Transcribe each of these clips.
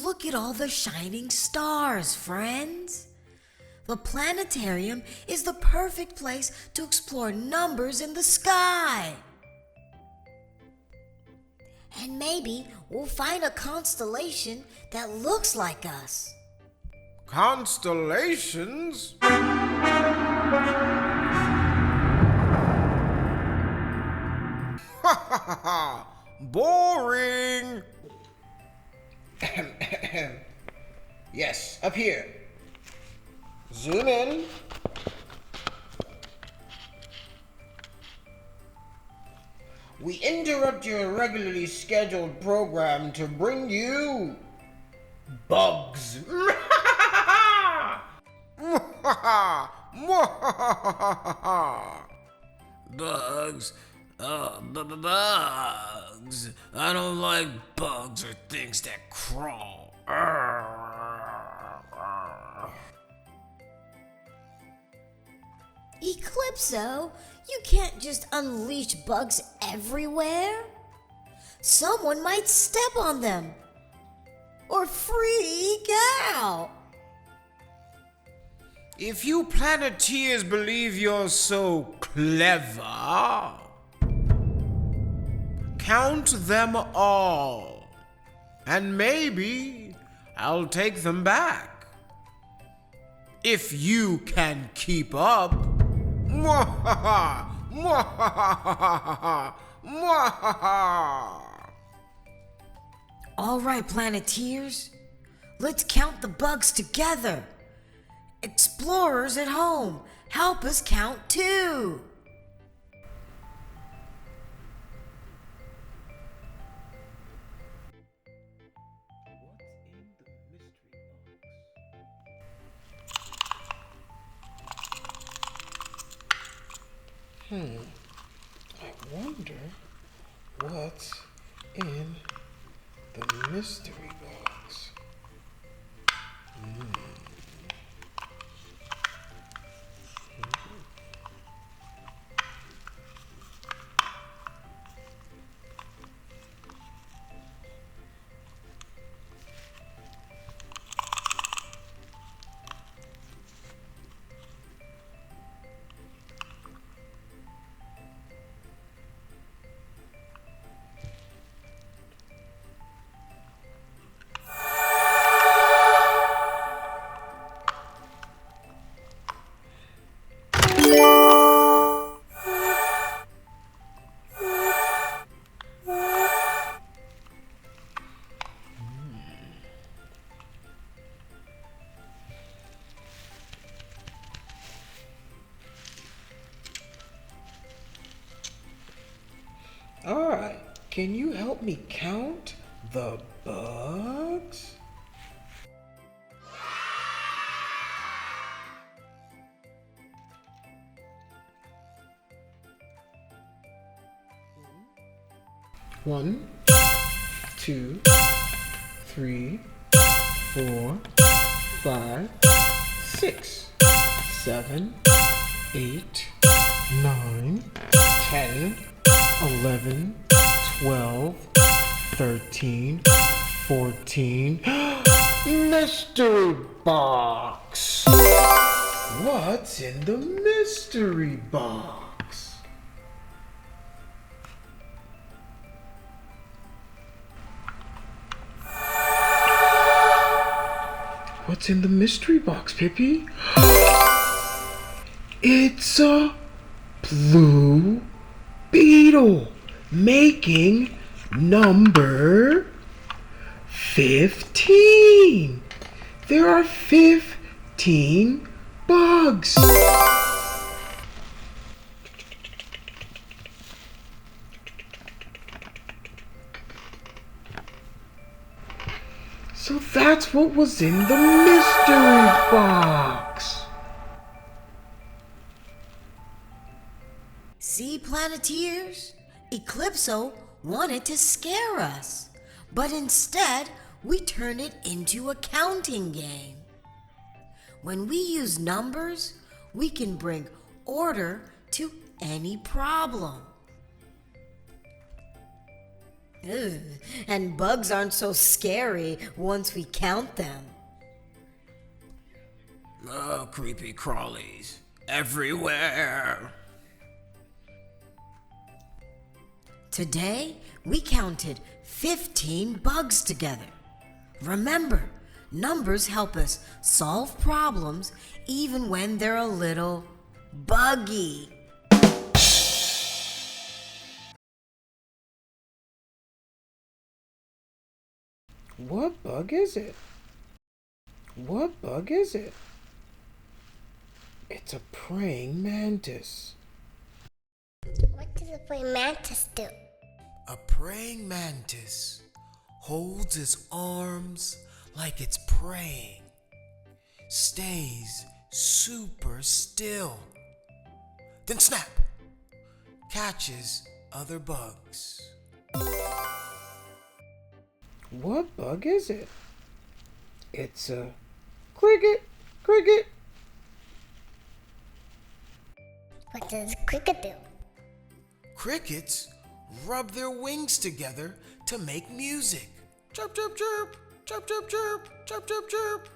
Look at all the shining stars, friends. The planetarium is the perfect place to explore numbers in the sky. And maybe we'll find a constellation that looks like us. Constellations? Boring! Yes, up here. Zoom in. We interrupt your regularly scheduled program to bring you bugs. Bugs? Bugs. I don't like bugs or things that crawl. Eclipso, you can't just unleash bugs everywhere. Someone might step on them or freak out. If you Planeteers believe you're so clever, count them all, and maybe I'll take them back. If you can keep up. Mwahaha! Mwahaha! Mwahaha! All right, Planeteers, let's count the bugs together. Explorers at home, help us count too. I wonder what's in the mystery box. All right, can you help me count the bugs? One, two, three, 4, 5, 6, 7, 8, 9, 10, 11, 12, 13, 14. Mystery box! What's in the mystery box? What's in the mystery box, Pippy? It's a blue beetle making number 15. There are 15 bugs. So that's what was in the mystery box. See, Planeteers? Eclipso wanted to scare us, but instead we turned it into a counting game. When we use numbers, we can bring order to any problem. Ugh, and bugs aren't so scary once we count them. Oh, creepy crawlies everywhere. Today, we counted 15 bugs together. Remember, numbers help us solve problems even when they're a little buggy. What bug is it? What bug is it? It's a praying mantis. What does a praying mantis do? A praying mantis holds its arms like it's praying, stays super still, then snap, catches other bugs. What bug is it? It's a cricket, cricket. What does a cricket do? Crickets rub their wings together to make music. Chirp, chirp, chirp, chirp, chirp, chirp, chirp, chirp, chirp.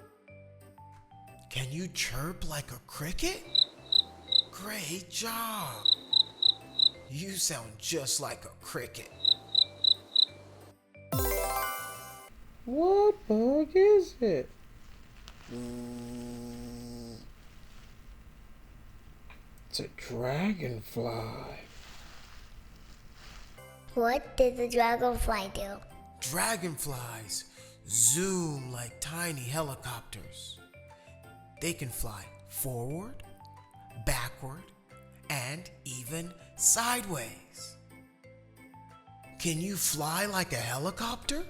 Can you chirp like a cricket? Great job. You sound just like a cricket. What bug is it? It's a dragonfly. What does a dragonfly do? Dragonflies zoom like tiny helicopters. They can fly forward, backward, and even sideways. Can you fly like a helicopter?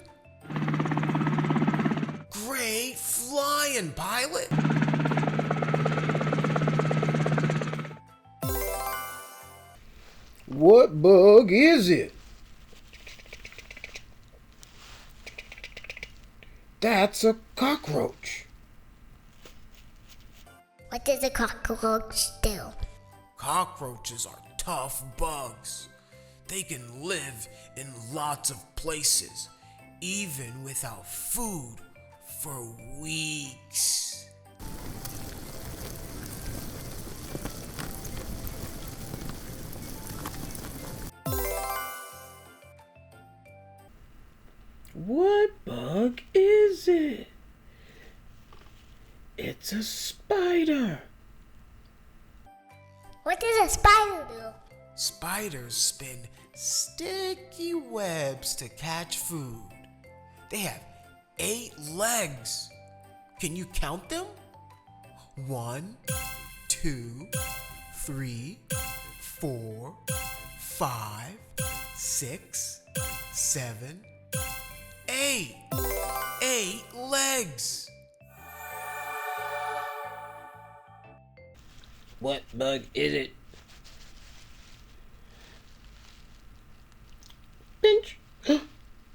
Great flying, pilot! What bug is it? That's a cockroach. What does a cockroach do? Cockroaches are tough bugs. They can live in lots of places, even without food for weeks. What bug is it? It's a spider. What does a spider do? Spiders spin sticky webs to catch food. They have 8 legs. Can you count them? 1, 2, 3, 4, 5, 6, 7, 8. 8 legs. What bug is it? Pinch.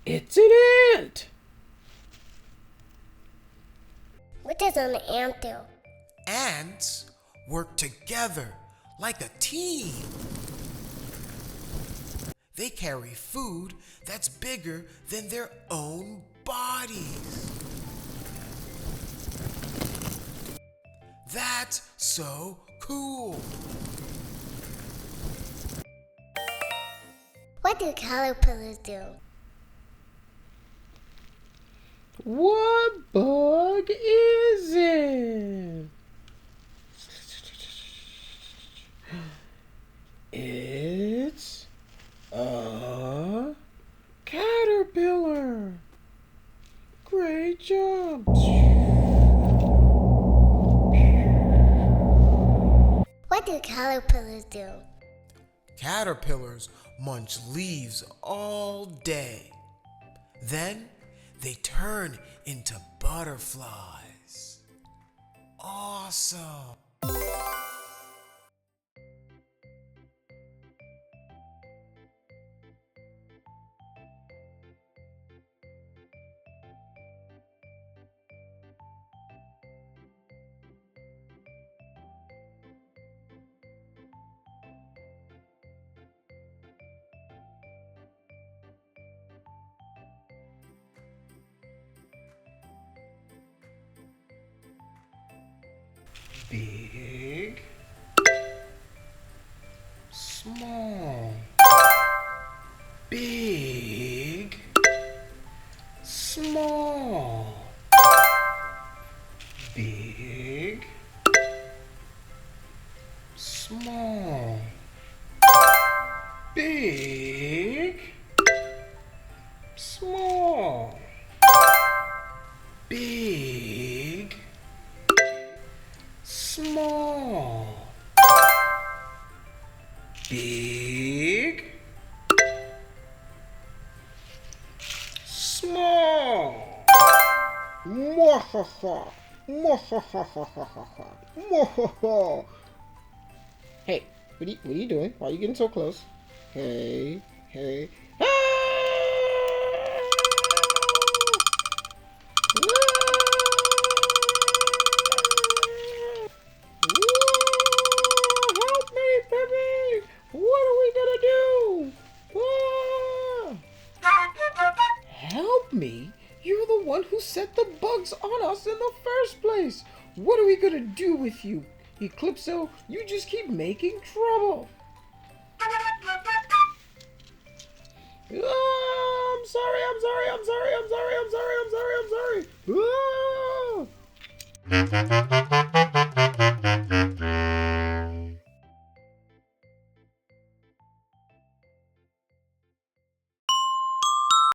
It's an ant. What does an ant do? Ants work together like a team. They carry food that's bigger than their own bodies. That's so cool. What do caterpillars do? What bug is it? It's a caterpillar. Great job. What do caterpillars do? Caterpillars munch leaves all day. Then they turn into butterflies. Awesome. big, small, big, small, big, small, big, small, big, small, big, small. Mwahaha, mwahahahahaha, mwahaha. Hey, what are you doing? Why are you getting so close? Hey, hey. Ah! Help me, Pippy! What are we gonna do? Help me? You're the one who set the bugs on us in the first place. What are we gonna do with you, Eclipso? You just keep making trouble. I'm sorry. Ah!